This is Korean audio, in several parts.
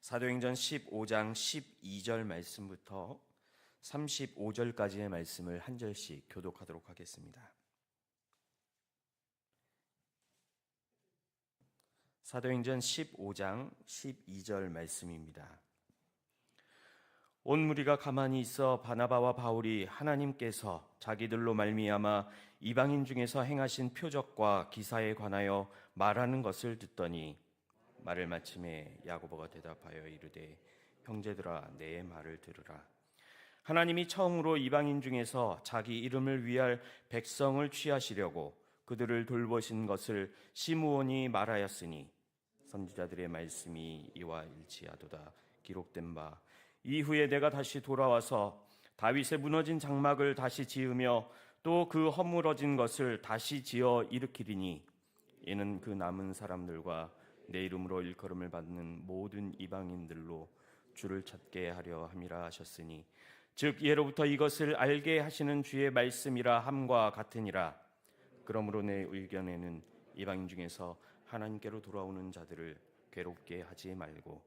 사도행전 15장 12절 말씀부터 35절까지의 말씀을 한 절씩 교독하도록 하겠습니다. 사도행전 15장 12절 말씀입니다. 온 무리가 가만히 있어 바나바와 바울이 하나님께서 자기들로 말미암아 이방인 중에서 행하신 표적과 기사에 관하여 말하는 것을 듣더니 말을 마침에 야고보가 대답하여 이르되 형제들아 내 말을 들으라. 하나님이 처음으로 이방인 중에서 자기 이름을 위할 백성을 취하시려고 그들을 돌보신 것을 시므온이 말하였으니 선지자들의 말씀이 이와 일치하도다. 기록된 바 이후에 내가 다시 돌아와서 다윗의 무너진 장막을 다시 지으며 또 그 허물어진 것을 다시 지어 일으키리니 이는 그 남은 사람들과 내 이름으로 일컬음을 받는 모든 이방인들로 주를 찾게 하려 함이라 하셨으니 즉 예로부터 이것을 알게 하시는 주의 말씀이라 함과 같으니라. 그러므로 내 의견에는 이방인 중에서 하나님께로 돌아오는 자들을 괴롭게 하지 말고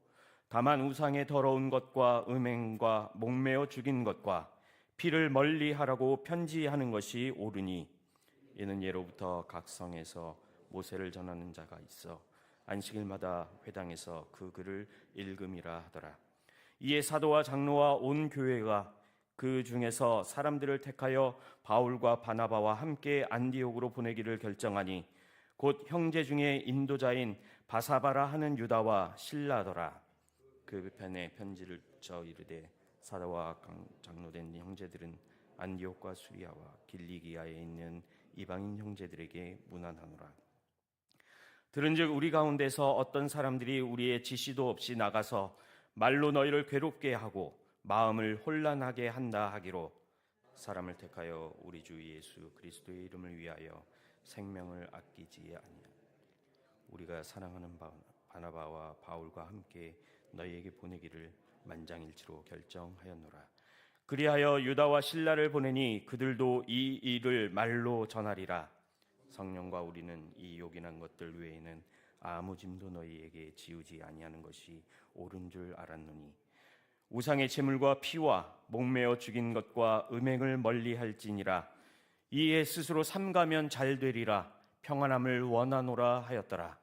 다만 우상의 더러운 것과 음행과 목매어 죽인 것과 피를 멀리하라고 편지하는 것이 옳으니 이는 예로부터 각 성에서 모세를 전하는 자가 있어 안식일마다 회당에서 그 글을 읽음이라 하더라. 이에 사도와 장로와 온 교회가 그 중에서 사람들을 택하여 바울과 바나바와 함께 안디옥으로 보내기를 결정하니 곧 형제 중에 인도자인 바사바라 하는 유다와 실라더라. 그 편에 편지를 저 이르되 사도와 장로된 형제들은 안디옥과 수리아와 길리기아에 있는 이방인 형제들에게 문안하노라. 들은즉 우리 가운데서 어떤 사람들이 우리의 지시도 없이 나가서 말로 너희를 괴롭게 하고 마음을 혼란하게 한다 하기로 사람을 택하여 우리 주 예수 그리스도의 이름을 위하여 생명을 아끼지 아니하니 우리가 사랑하는 바나바와 바울과 함께 너희에게 보내기를 만장일치로 결정하였노라. 그리하여 유다와 실라를 보내니 그들도 이 일을 말로 전하리라. 성령과 우리는 이 요긴한 것들 외에는 아무 짐도 너희에게 지우지 아니하는 것이 옳은 줄 알았노니 우상의 제물과 피와 목매어 죽인 것과 음행을 멀리할지니라. 이에 스스로 삼가면 잘 되리라. 평안함을 원하노라 하였더라.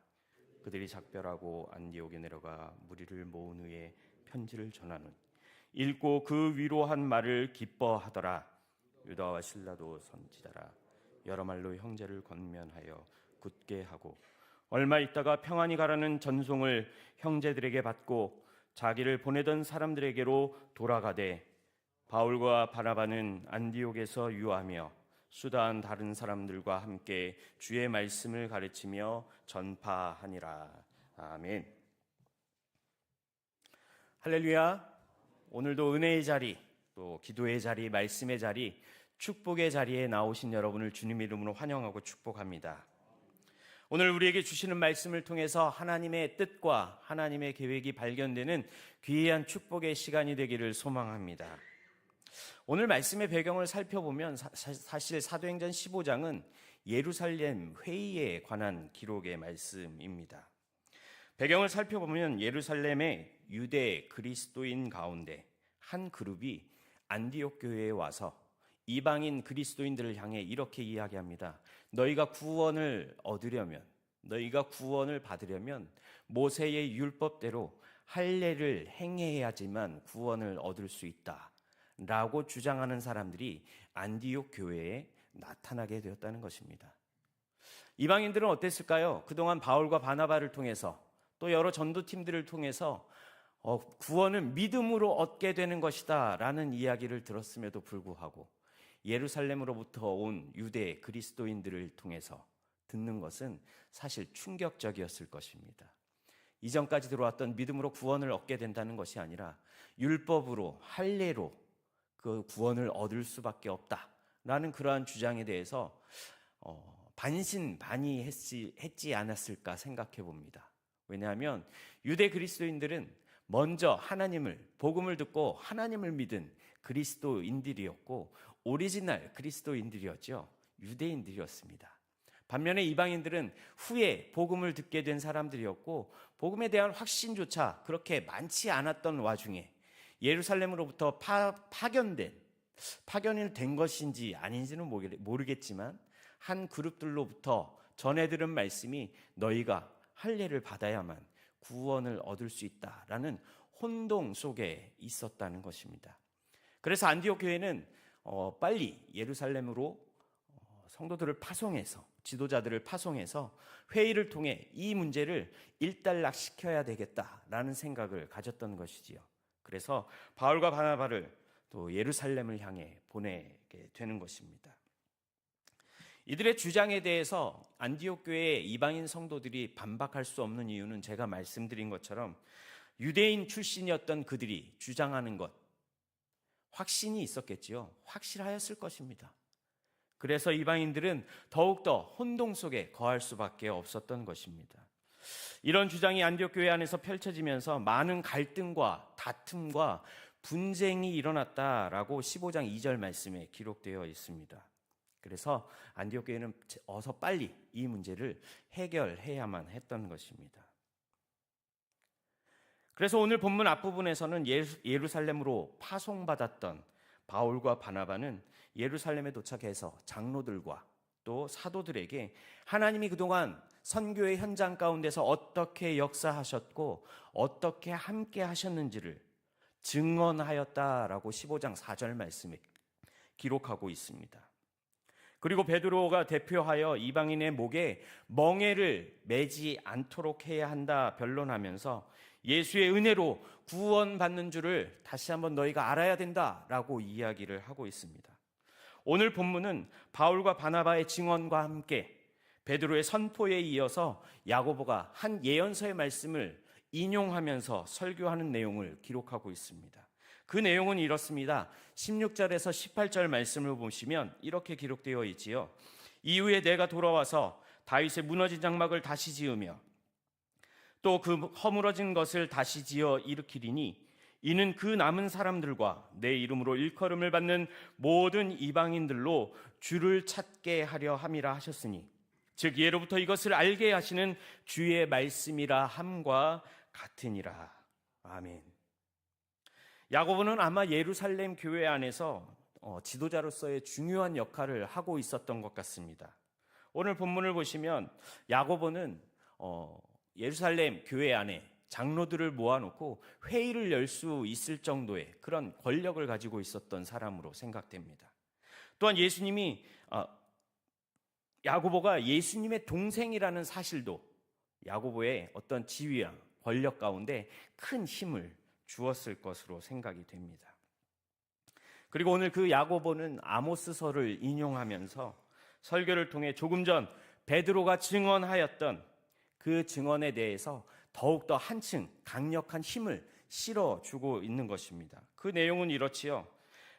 그들이 작별하고 안디옥에 내려가 무리를 모은 후에 편지를 전하는 읽고 그 위로 한 말을 기뻐하더라. 유다와 실라도 선지자라. 여러 말로 형제를 권면하여 굳게 하고 얼마 있다가 평안히 가라는 전송을 형제들에게 받고 자기를 보내던 사람들에게로 돌아가되 바울과 바나바는 안디옥에서 유하며 수다한 다른 사람들과 함께 주의 말씀을 가르치며 전파하니라. 아멘. 할렐루야. 오늘도 은혜의 자리, 또 기도의 자리, 말씀의 자리, 축복의 자리에 나오신 여러분을 주님 이름으로 환영하고 축복합니다. 오늘 우리에게 주시는 말씀을 통해서 하나님의 뜻과 하나님의 계획이 발견되는 귀한 축복의 시간이 되기를 소망합니다. 오늘 말씀의 배경을 살펴보면 사실 사도행전 15장은 예루살렘 회의에 관한 기록의 말씀입니다. 배경을 살펴보면 예루살렘의 유대 그리스도인 가운데 한 그룹이 안디옥 교회에 와서 이방인 그리스도인들을 향해 이렇게 이야기합니다. 너희가 구원을 얻으려면, 너희가 구원을 받으려면 모세의 율법대로 할례를 행해야지만 구원을 얻을 수 있다 라고 주장하는 사람들이 안디옥 교회에 나타나게 되었다는 것입니다. 이방인들은 어땠을까요? 그동안 바울과 바나바를 통해서 또 여러 전도팀들을 통해서 구원은 믿음으로 얻게 되는 것이다 라는 이야기를 들었음에도 불구하고 예루살렘으로부터 온 유대 그리스도인들을 통해서 듣는 것은 사실 충격적이었을 것입니다. 이전까지 들어왔던 믿음으로 구원을 얻게 된다는 것이 아니라 율법으로 할례로 그 구원을 얻을 수밖에 없다라는 그러한 주장에 대해서 반신반의했지 않았을까 생각해 봅니다. 왜냐하면 유대 그리스도인들은 먼저 하나님을, 복음을 듣고 하나님을 믿은 그리스도인들이었고 오리지널 그리스도인들이었죠. 유대인들이었습니다. 반면에 이방인들은 후에 복음을 듣게 된 사람들이었고 복음에 대한 확신조차 그렇게 많지 않았던 와중에 예루살렘으로부터 파견이 된 것인지 아닌지는 모르겠지만 한 그룹들로부터 전해 들은 말씀이 너희가 할례를 받아야만 구원을 얻을 수 있다라는 혼동 속에 있었다는 것입니다. 그래서 안디옥 교회는 빨리 예루살렘으로 성도들을 파송해서 지도자들을 파송해서 회의를 통해 이 문제를 일단락시켜야 되겠다라는 생각을 가졌던 것이지요. 그래서 바울과 바나바를 또 예루살렘을 향해 보내게 되는 것입니다. 이들의 주장에 대해서 안디옥 교회의 이방인 성도들이 반박할 수 없는 이유는 제가 말씀드린 것처럼 유대인 출신이었던 그들이 주장하는 것, 확신이 있었겠지요. 확실하였을 것입니다. 그래서 이방인들은 더욱더 혼동 속에 거할 수밖에 없었던 것입니다. 이런 주장이 안디옥 교회 안에서 펼쳐지면서 많은 갈등과 다툼과 분쟁이 일어났다라고 15장 2절 말씀에 기록되어 있습니다. 그래서 안디옥 교회는 어서 빨리 이 문제를 해결해야만 했던 것입니다. 그래서 오늘 본문 앞부분에서는 예루살렘으로 파송받았던 바울과 바나바는 예루살렘에 도착해서 장로들과 또 사도들에게 하나님이 그동안 선교의 현장 가운데서 어떻게 역사하셨고 어떻게 함께 하셨는지를 증언하였다라고 15장 4절 말씀에 기록하고 있습니다. 그리고 베드로가 대표하여 이방인의 목에 멍에를 매지 않도록 해야 한다 변론하면서 예수의 은혜로 구원받는 줄을 다시 한번 너희가 알아야 된다라고 이야기를 하고 있습니다. 오늘 본문은 바울과 바나바의 증언과 함께 베드로의 선포에 이어서 야고보가 한 예언서의 말씀을 인용하면서 설교하는 내용을 기록하고 있습니다. 그 내용은 이렇습니다. 16절에서 18절 말씀을 보시면 이렇게 기록되어 있지요. 이후에 내가 돌아와서 다윗의 무너진 장막을 다시 지으며 또 그 허물어진 것을 다시 지어 일으키리니 이는 그 남은 사람들과 내 이름으로 일컬음을 받는 모든 이방인들로 주를 찾게 하려 함이라 하셨으니 즉 예로부터 이것을 알게 하시는 주의 말씀이라 함과 같으니라. 아멘. 야고보는 아마 예루살렘 교회 안에서 지도자로서의 중요한 역할을 하고 있었던 것 같습니다. 오늘 본문을 보시면 야고보는 예루살렘 교회 안에 장로들을 모아놓고 회의를 열 수 있을 정도의 그런 권력을 가지고 있었던 사람으로 생각됩니다. 또한 야고보가 예수님의 동생이라는 사실도 야고보의 어떤 지위와 권력 가운데 큰 힘을 주었을 것으로 생각이 됩니다. 그리고 오늘 그 야고보는 아모스서를 인용하면서 설교를 통해 조금 전 베드로가 증언하였던 그 증언에 대해서 더욱더 한층 강력한 힘을 실어주고 있는 것입니다. 그 내용은 이렇지요.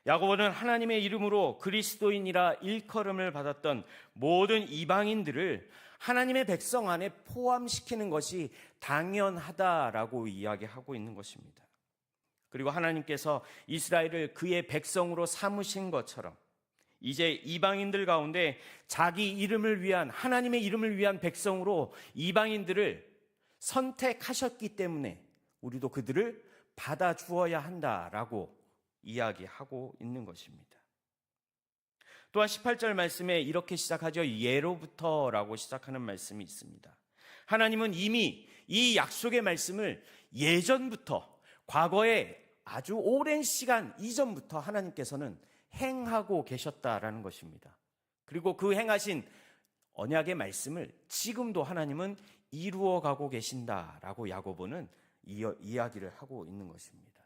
야고보는 하나님의 이름으로 그리스도인이라 일컬음을 받았던 모든 이방인들을 하나님의 백성 안에 포함시키는 것이 당연하다라고 이야기하고 있는 것입니다. 그리고 하나님께서 이스라엘을 그의 백성으로 삼으신 것처럼 이제 이방인들 가운데 자기 이름을 위한 하나님의 이름을 위한 백성으로 이방인들을 선택하셨기 때문에 우리도 그들을 받아주어야 한다라고 이야기하고 있는 것입니다. 또한 18절 말씀에 이렇게 시작하죠. 예로부터라고 시작하는 말씀이 있습니다. 하나님은 이미 이 약속의 말씀을 예전부터 과거에 아주 오랜 시간 이전부터 하나님께서는 행하고 계셨다라는 것입니다. 그리고 그 행하신 언약의 말씀을 지금도 하나님은 이루어가고 계신다라고 야고보는 이야기를 하고 있는 것입니다.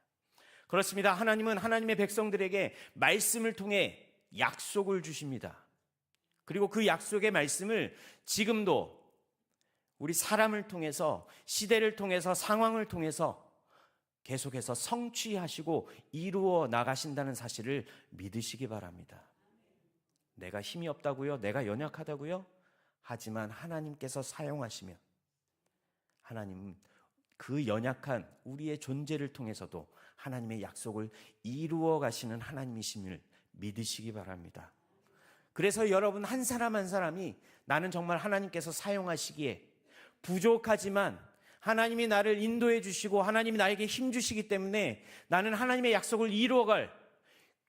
그렇습니다. 하나님은 하나님의 백성들에게 말씀을 통해 약속을 주십니다. 그리고 그 약속의 말씀을 지금도 우리 사람을 통해서 시대를 통해서 상황을 통해서 계속해서 성취하시고 이루어 나가신다는 사실을 믿으시기 바랍니다. 내가 힘이 없다고요? 내가 연약하다고요? 하지만 하나님께서 사용하시면 하나님은 그 연약한 우리의 존재를 통해서도 하나님의 약속을 이루어 가시는 하나님이심을 믿으시기 바랍니다. 그래서 여러분 한 사람 한 사람이 나는 정말 하나님께서 사용하시기에 부족하지만 하나님이 나를 인도해 주시고 하나님이 나에게 힘 주시기 때문에 나는 하나님의 약속을 이루어갈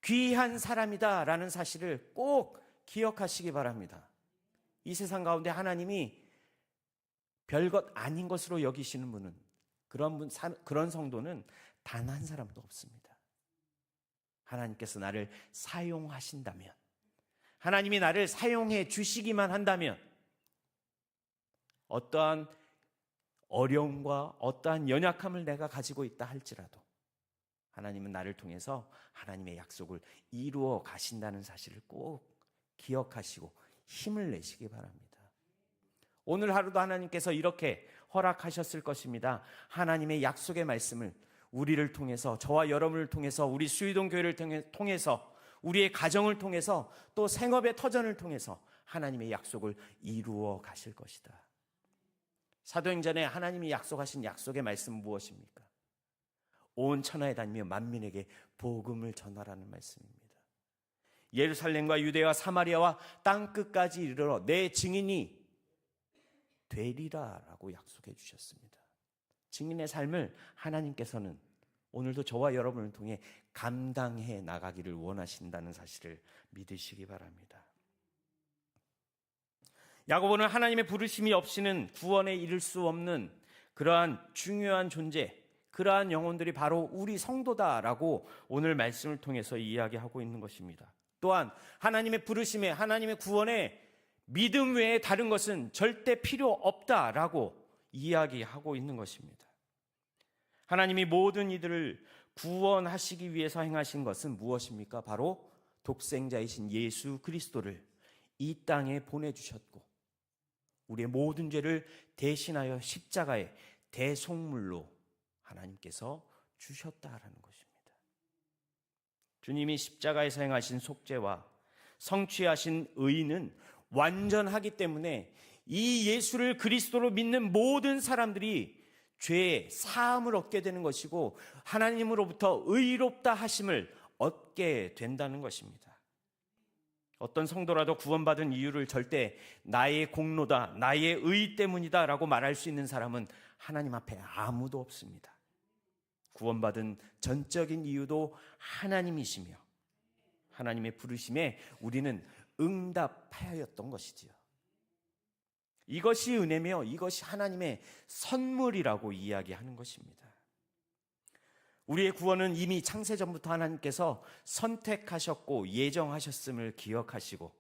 귀한 사람이다 라는 사실을 꼭 기억하시기 바랍니다. 이 세상 가운데 하나님이 별것 아닌 것으로 여기시는 분은 그런 성도는 단 한 사람도 없습니다. 하나님께서 나를 사용하신다면, 하나님이 나를 사용해 주시기만 한다면 어떠한 어려움과 어떠한 연약함을 내가 가지고 있다 할지라도 하나님은 나를 통해서 하나님의 약속을 이루어 가신다는 사실을 꼭 기억하시고 힘을 내시기 바랍니다. 오늘 하루도 하나님께서 이렇게 허락하셨을 것입니다. 하나님의 약속의 말씀을 우리를 통해서, 저와 여러분을 통해서, 우리 수유동 교회를 통해서, 우리의 가정을 통해서, 또 생업의 터전을 통해서 하나님의 약속을 이루어 가실 것이다. 사도행전에 하나님이 약속하신 약속의 말씀은 무엇입니까? 온 천하에 다니며 만민에게 복음을 전하라는 말씀입니다. 예루살렘과 유대와 사마리아와 땅끝까지 이르러 내 증인이 되리라라고 약속해 주셨습니다. 증인의 삶을 하나님께서는 오늘도 저와 여러분을 통해 감당해 나가기를 원하신다는 사실을 믿으시기 바랍니다. 야고보는 하나님의 부르심이 없이는 구원에 이를 수 없는 그러한 중요한 존재, 그러한 영혼들이 바로 우리 성도다라고 오늘 말씀을 통해서 이야기하고 있는 것입니다. 또한 하나님의 부르심에, 하나님의 구원에 믿음 외에 다른 것은 절대 필요 없다라고 이야기하고 있는 것입니다. 하나님이 모든 이들을 구원하시기 위해서 행하신 것은 무엇입니까? 바로 독생자이신 예수 그리스도를 이 땅에 보내주셨고 우리의 모든 죄를 대신하여 십자가의 대속물로 하나님께서 주셨다라는 것입니다. 주님이 십자가에서 행하신 속죄와 성취하신 의는 완전하기 때문에 이 예수를 그리스도로 믿는 모든 사람들이 죄의 사함을 얻게 되는 것이고 하나님으로부터 의롭다 하심을 얻게 된다는 것입니다. 어떤 성도라도 구원받은 이유를 절대 나의 공로다, 나의 의 때문이다 라고 말할 수 있는 사람은 하나님 앞에 아무도 없습니다. 구원받은 전적인 이유도 하나님이시며 하나님의 부르심에 우리는 응답하였던 것이지요. 이것이 은혜며 이것이 하나님의 선물이라고 이야기하는 것입니다. 우리의 구원은 이미 창세전부터 하나님께서 선택하셨고 예정하셨음을 기억하시고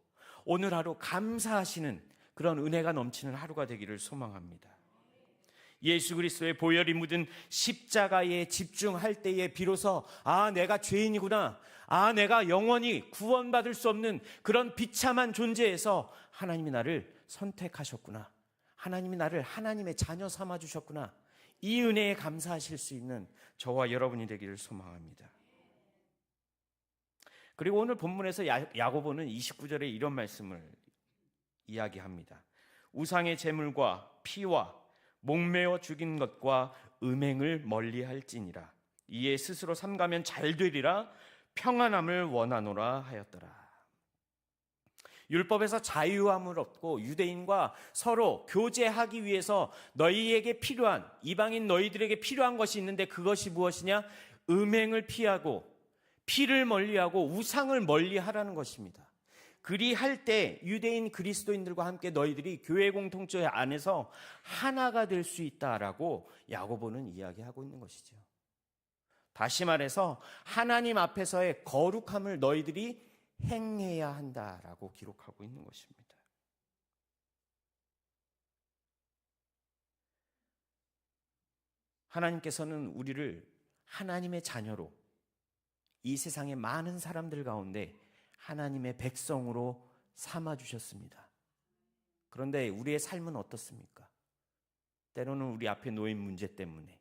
오늘 하루 감사하시는 그런 은혜가 넘치는 하루가 되기를 소망합니다. 예수 그리스도의 보혈이 묻은 십자가에 집중할 때에 비로소 내가 죄인이구나, 내가 영원히 구원받을 수 없는 그런 비참한 존재에서 하나님이 나를 선택하셨구나, 하나님이 나를 하나님의 자녀 삼아주셨구나, 이 은혜에 감사하실 수 있는 저와 여러분이 되기를 소망합니다. 그리고 오늘 본문에서 야고보는 29절에 이런 말씀을 이야기합니다. 우상의 제물과 피와 목매어 죽인 것과 음행을 멀리할지니라. 이에 스스로 삼가면 잘 되리라. 평안함을 원하노라 하였더라. 율법에서 자유함을 얻고 유대인과 서로 교제하기 위해서 너희에게 필요한, 이방인 너희들에게 필요한 것이 있는데 그것이 무엇이냐? 음행을 피하고 피를 멀리하고 우상을 멀리하라는 것입니다. 그리할 때 유대인 그리스도인들과 함께 너희들이 교회 공동체 안에서 하나가 될 수 있다라고 야고보는 이야기하고 있는 것이죠. 다시 말해서 하나님 앞에서의 거룩함을 너희들이 행해야 한다라고 기록하고 있는 것입니다. 하나님께서는 우리를 하나님의 자녀로 이 세상의 많은 사람들 가운데 하나님의 백성으로 삼아주셨습니다. 그런데 우리의 삶은 어떻습니까? 때로는 우리 앞에 놓인 문제 때문에,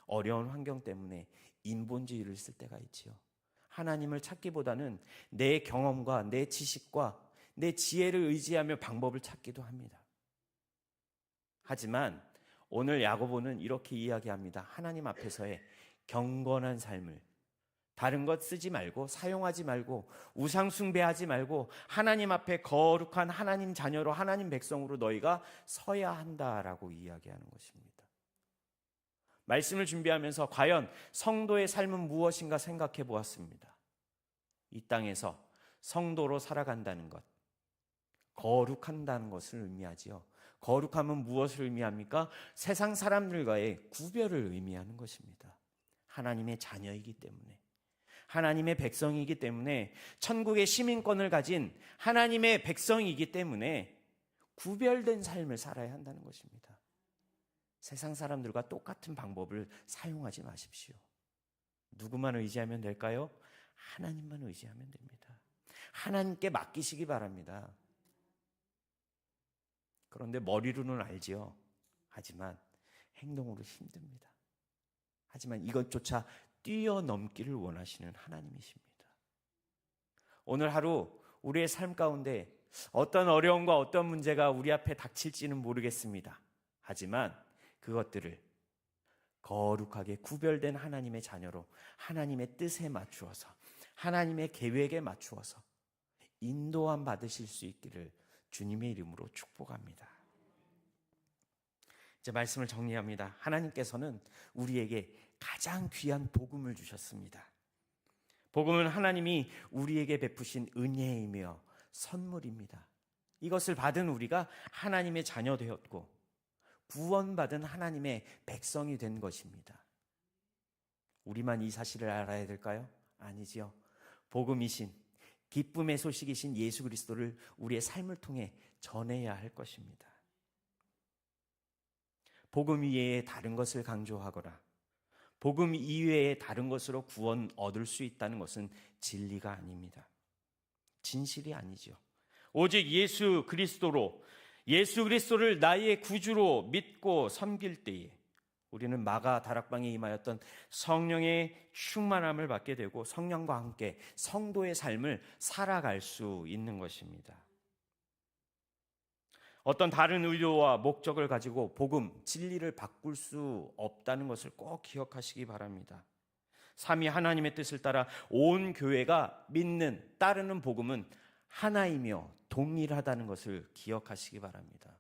어려운 환경 때문에 인본주의를 쓸 때가 있지요. 하나님을 찾기보다는 내 경험과 내 지식과 내 지혜를 의지하며 방법을 찾기도 합니다. 하지만 오늘 야고보는 이렇게 이야기합니다. 하나님 앞에서의 경건한 삶을, 다른 것 쓰지 말고, 사용하지 말고, 우상 숭배하지 말고, 하나님 앞에 거룩한 하나님 자녀로, 하나님 백성으로 너희가 서야 한다라고 이야기하는 것입니다. 말씀을 준비하면서 과연 성도의 삶은 무엇인가 생각해 보았습니다. 이 땅에서 성도로 살아간다는 것, 거룩한다는 것을 의미하지요. 거룩함은 무엇을 의미합니까? 세상 사람들과의 구별을 의미하는 것입니다. 하나님의 자녀이기 때문에, 하나님의 백성이기 때문에, 천국의 시민권을 가진 하나님의 백성이기 때문에 구별된 삶을 살아야 한다는 것입니다. 세상 사람들과 똑같은 방법을 사용하지 마십시오. 누구만 의지하면 될까요? 하나님만 의지하면 됩니다. 하나님께 맡기시기 바랍니다. 그런데 머리로는 알지요. 하지만 행동으로 힘듭니다. 하지만 이것조차 뛰어넘기를 원하시는 하나님이십니다. 오늘 하루 우리의 삶 가운데 어떤 어려움과 어떤 문제가 우리 앞에 닥칠지는 모르겠습니다. 하지만 그것들을 거룩하게 구별된 하나님의 자녀로 하나님의 뜻에 맞추어서, 하나님의 계획에 맞추어서 인도함 받으실 수 있기를 주님의 이름으로 축복합니다. 이제 말씀을 정리합니다. 하나님께서는 우리에게 가장 귀한 복음을 주셨습니다. 복음은 하나님이 우리에게 베푸신 은혜이며 선물입니다. 이것을 받은 우리가 하나님의 자녀 되었고 구원받은 하나님의 백성이 된 것입니다. 우리만 이 사실을 알아야 될까요? 아니지요. 복음이신, 기쁨의 소식이신 예수 그리스도를 우리의 삶을 통해 전해야 할 것입니다. 복음 이외에 다른 것을 강조하거나 복음 이외에 다른 것으로 구원 얻을 수 있다는 것은 진리가 아닙니다. 진실이 아니죠. 오직 예수 그리스도를 나의 구주로 믿고 섬길 때에 우리는 마가 다락방에 임하였던 성령의 충만함을 받게 되고 성령과 함께 성도의 삶을 살아갈 수 있는 것입니다. 어떤 다른 의도와 목적을 가지고 복음, 진리를 바꿀 수 없다는 것을 꼭 기억하시기 바랍니다. 삼위 하나님의 뜻을 따라 온 교회가 믿는, 따르는 복음은 하나이며 동일하다는 것을 기억하시기 바랍니다.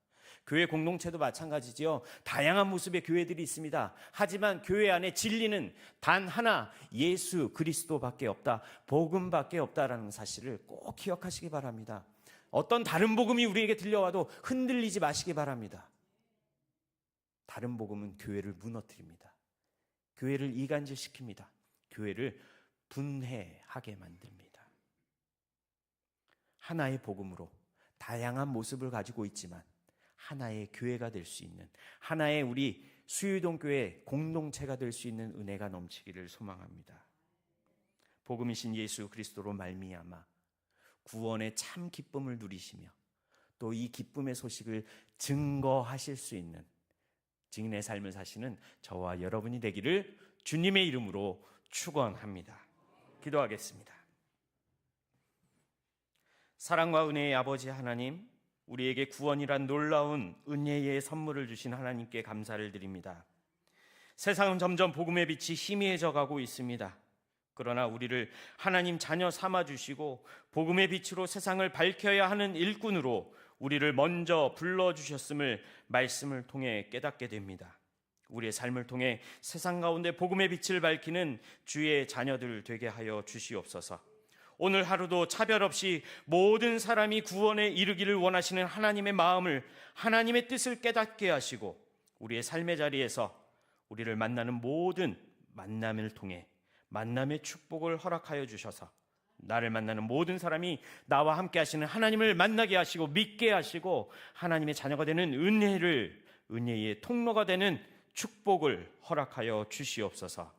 교회 공동체도 마찬가지지요. 다양한 모습의 교회들이 있습니다. 하지만 교회 안에 진리는 단 하나, 예수 그리스도밖에 없다, 복음밖에 없다라는 사실을 꼭 기억하시기 바랍니다. 어떤 다른 복음이 우리에게 들려와도 흔들리지 마시기 바랍니다. 다른 복음은 교회를 무너뜨립니다. 교회를 이간질시킵니다. 교회를 분해하게 만듭니다. 하나의 복음으로 다양한 모습을 가지고 있지만 하나의 교회가 될 수 있는, 하나의 우리 수유동교회 공동체가 될 수 있는 은혜가 넘치기를 소망합니다. 복음이신 예수 그리스도로 말미암아 구원의 참 기쁨을 누리시며 또 이 기쁨의 소식을 증거하실 수 있는 증인의 삶을 사시는 저와 여러분이 되기를 주님의 이름으로 축원합니다. 기도하겠습니다. 사랑과 은혜의 아버지 하나님, 우리에게 구원이란 놀라운 은혜의 선물을 주신 하나님께 감사를 드립니다. 세상은 점점 복음의 빛이 희미해져 가고 있습니다. 그러나 우리를 하나님 자녀 삼아주시고 복음의 빛으로 세상을 밝혀야 하는 일꾼으로 우리를 먼저 불러주셨음을 말씀을 통해 깨닫게 됩니다. 우리의 삶을 통해 세상 가운데 복음의 빛을 밝히는 주의 자녀들 되게 하여 주시옵소서. 오늘 하루도 차별 없이 모든 사람이 구원에 이르기를 원하시는 하나님의 마음을, 하나님의 뜻을 깨닫게 하시고 우리의 삶의 자리에서 우리를 만나는 모든 만남을 통해 만남의 축복을 허락하여 주셔서 나를 만나는 모든 사람이 나와 함께 하시는 하나님을 만나게 하시고 믿게 하시고 하나님의 자녀가 되는 은혜의 통로가 되는 축복을 허락하여 주시옵소서.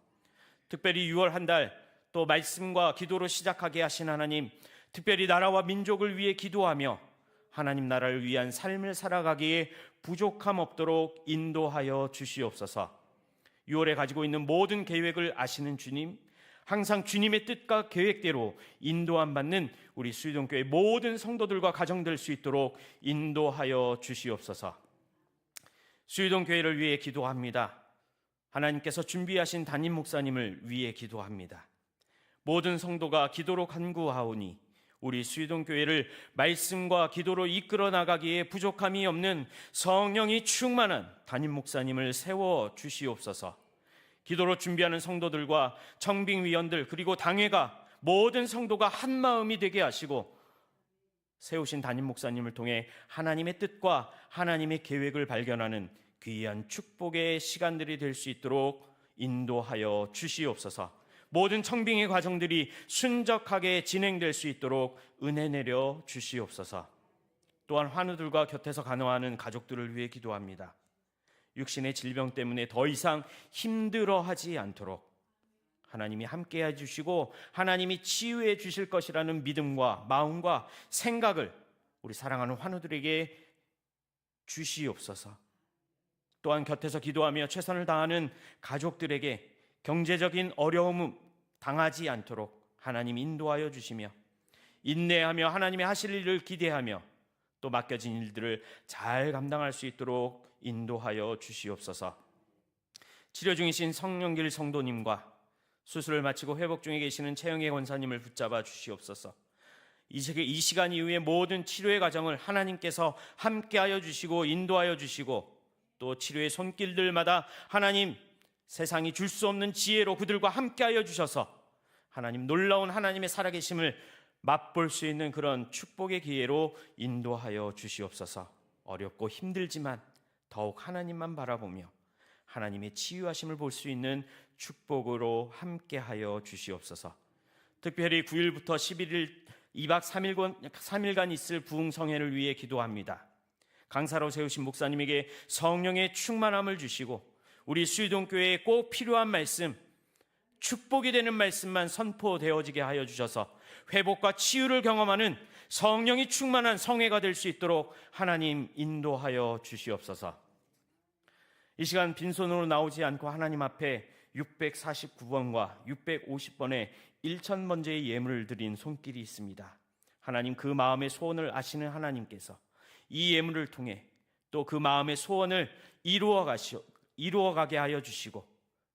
특별히 6월 한 달 또 말씀과 기도로 시작하게 하신 하나님, 특별히 나라와 민족을 위해 기도하며 하나님 나라를 위한 삶을 살아가기에 부족함 없도록 인도하여 주시옵소서. 6월에 가지고 있는 모든 계획을 아시는 주님, 항상 주님의 뜻과 계획대로 인도함 받는 우리 수유동교회 모든 성도들과 가정 될 수 있도록 인도하여 주시옵소서. 수유동교회를 위해 기도합니다. 하나님께서 준비하신 담임 목사님을 위해 기도합니다. 모든 성도가 기도로 간구하오니 우리 수유동교회를 말씀과 기도로 이끌어 나가기에 부족함이 없는 성령이 충만한 담임 목사님을 세워 주시옵소서. 기도로 준비하는 성도들과 청빙위원들 그리고 당회가 모든 성도가 한 마음이 되게 하시고 세우신 담임 목사님을 통해 하나님의 뜻과 하나님의 계획을 발견하는 귀한 축복의 시간들이 될 수 있도록 인도하여 주시옵소서. 모든 청빙의 과정들이 순적하게 진행될 수 있도록 은혜 내려 주시옵소서. 또한 환우들과 곁에서 간호하는 가족들을 위해 기도합니다. 육신의 질병 때문에 더 이상 힘들어하지 않도록 하나님이 함께해 주시고 하나님이 치유해 주실 것이라는 믿음과 마음과 생각을 우리 사랑하는 환우들에게 주시옵소서. 또한 곁에서 기도하며 최선을 다하는 가족들에게 경제적인 어려움 당하지 않도록 하나님 인도하여 주시며 인내하며 하나님의 하실 일을 기대하며 또 맡겨진 일들을 잘 감당할 수 있도록 인도하여 주시옵소서. 치료 중이신 성령길 성도님과 수술을 마치고 회복 중에 계시는 최영애 권사님을 붙잡아 주시옵소서. 이 시간 이후의 모든 치료의 과정을 하나님께서 함께하여 주시고 인도하여 주시고 또 치료의 손길들마다 하나님 세상이 줄 수 없는 지혜로 그들과 함께하여 주셔서 하나님 놀라운 하나님의 살아계심을 맛볼 수 있는 그런 축복의 기회로 인도하여 주시옵소서. 어렵고 힘들지만 더욱 하나님만 바라보며 하나님의 치유하심을 볼 수 있는 축복으로 함께하여 주시옵소서. 특별히 9일부터 11일 2박 3일간 있을 부흥성회를 위해 기도합니다. 강사로 세우신 목사님에게 성령의 충만함을 주시고 우리 수유동교회에 꼭 필요한 말씀, 축복이 되는 말씀만 선포되어지게 하여 주셔서 회복과 치유를 경험하는 성령이 충만한 성회가 될 수 있도록 하나님 인도하여 주시옵소서. 이 시간 빈손으로 나오지 않고 하나님 앞에 649번과 650번의 1000번째의 예물을 드린 손길이 있습니다. 하나님 그 마음의 소원을 아시는 하나님께서 이 예물을 통해 또 그 마음의 소원을 이루어가게 하여 주시고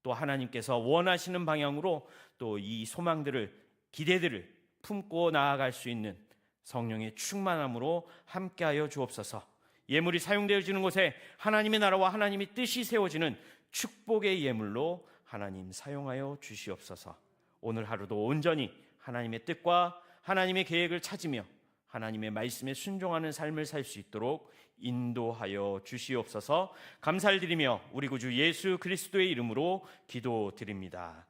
또 하나님께서 원하시는 방향으로 또 이 소망들을 기대들을 품고 나아갈 수 있는 성령의 충만함으로 함께하여 주옵소서. 예물이 사용되어지는 곳에 하나님의 나라와 하나님의 뜻이 세워지는 축복의 예물로 하나님 사용하여 주시옵소서. 오늘 하루도 온전히 하나님의 뜻과 하나님의 계획을 찾으며 하나님의 말씀에 순종하는 삶을 살 수 있도록 인도하여 주시옵소서. 감사를 드리며 우리 구주 예수 그리스도의 이름으로 기도드립니다.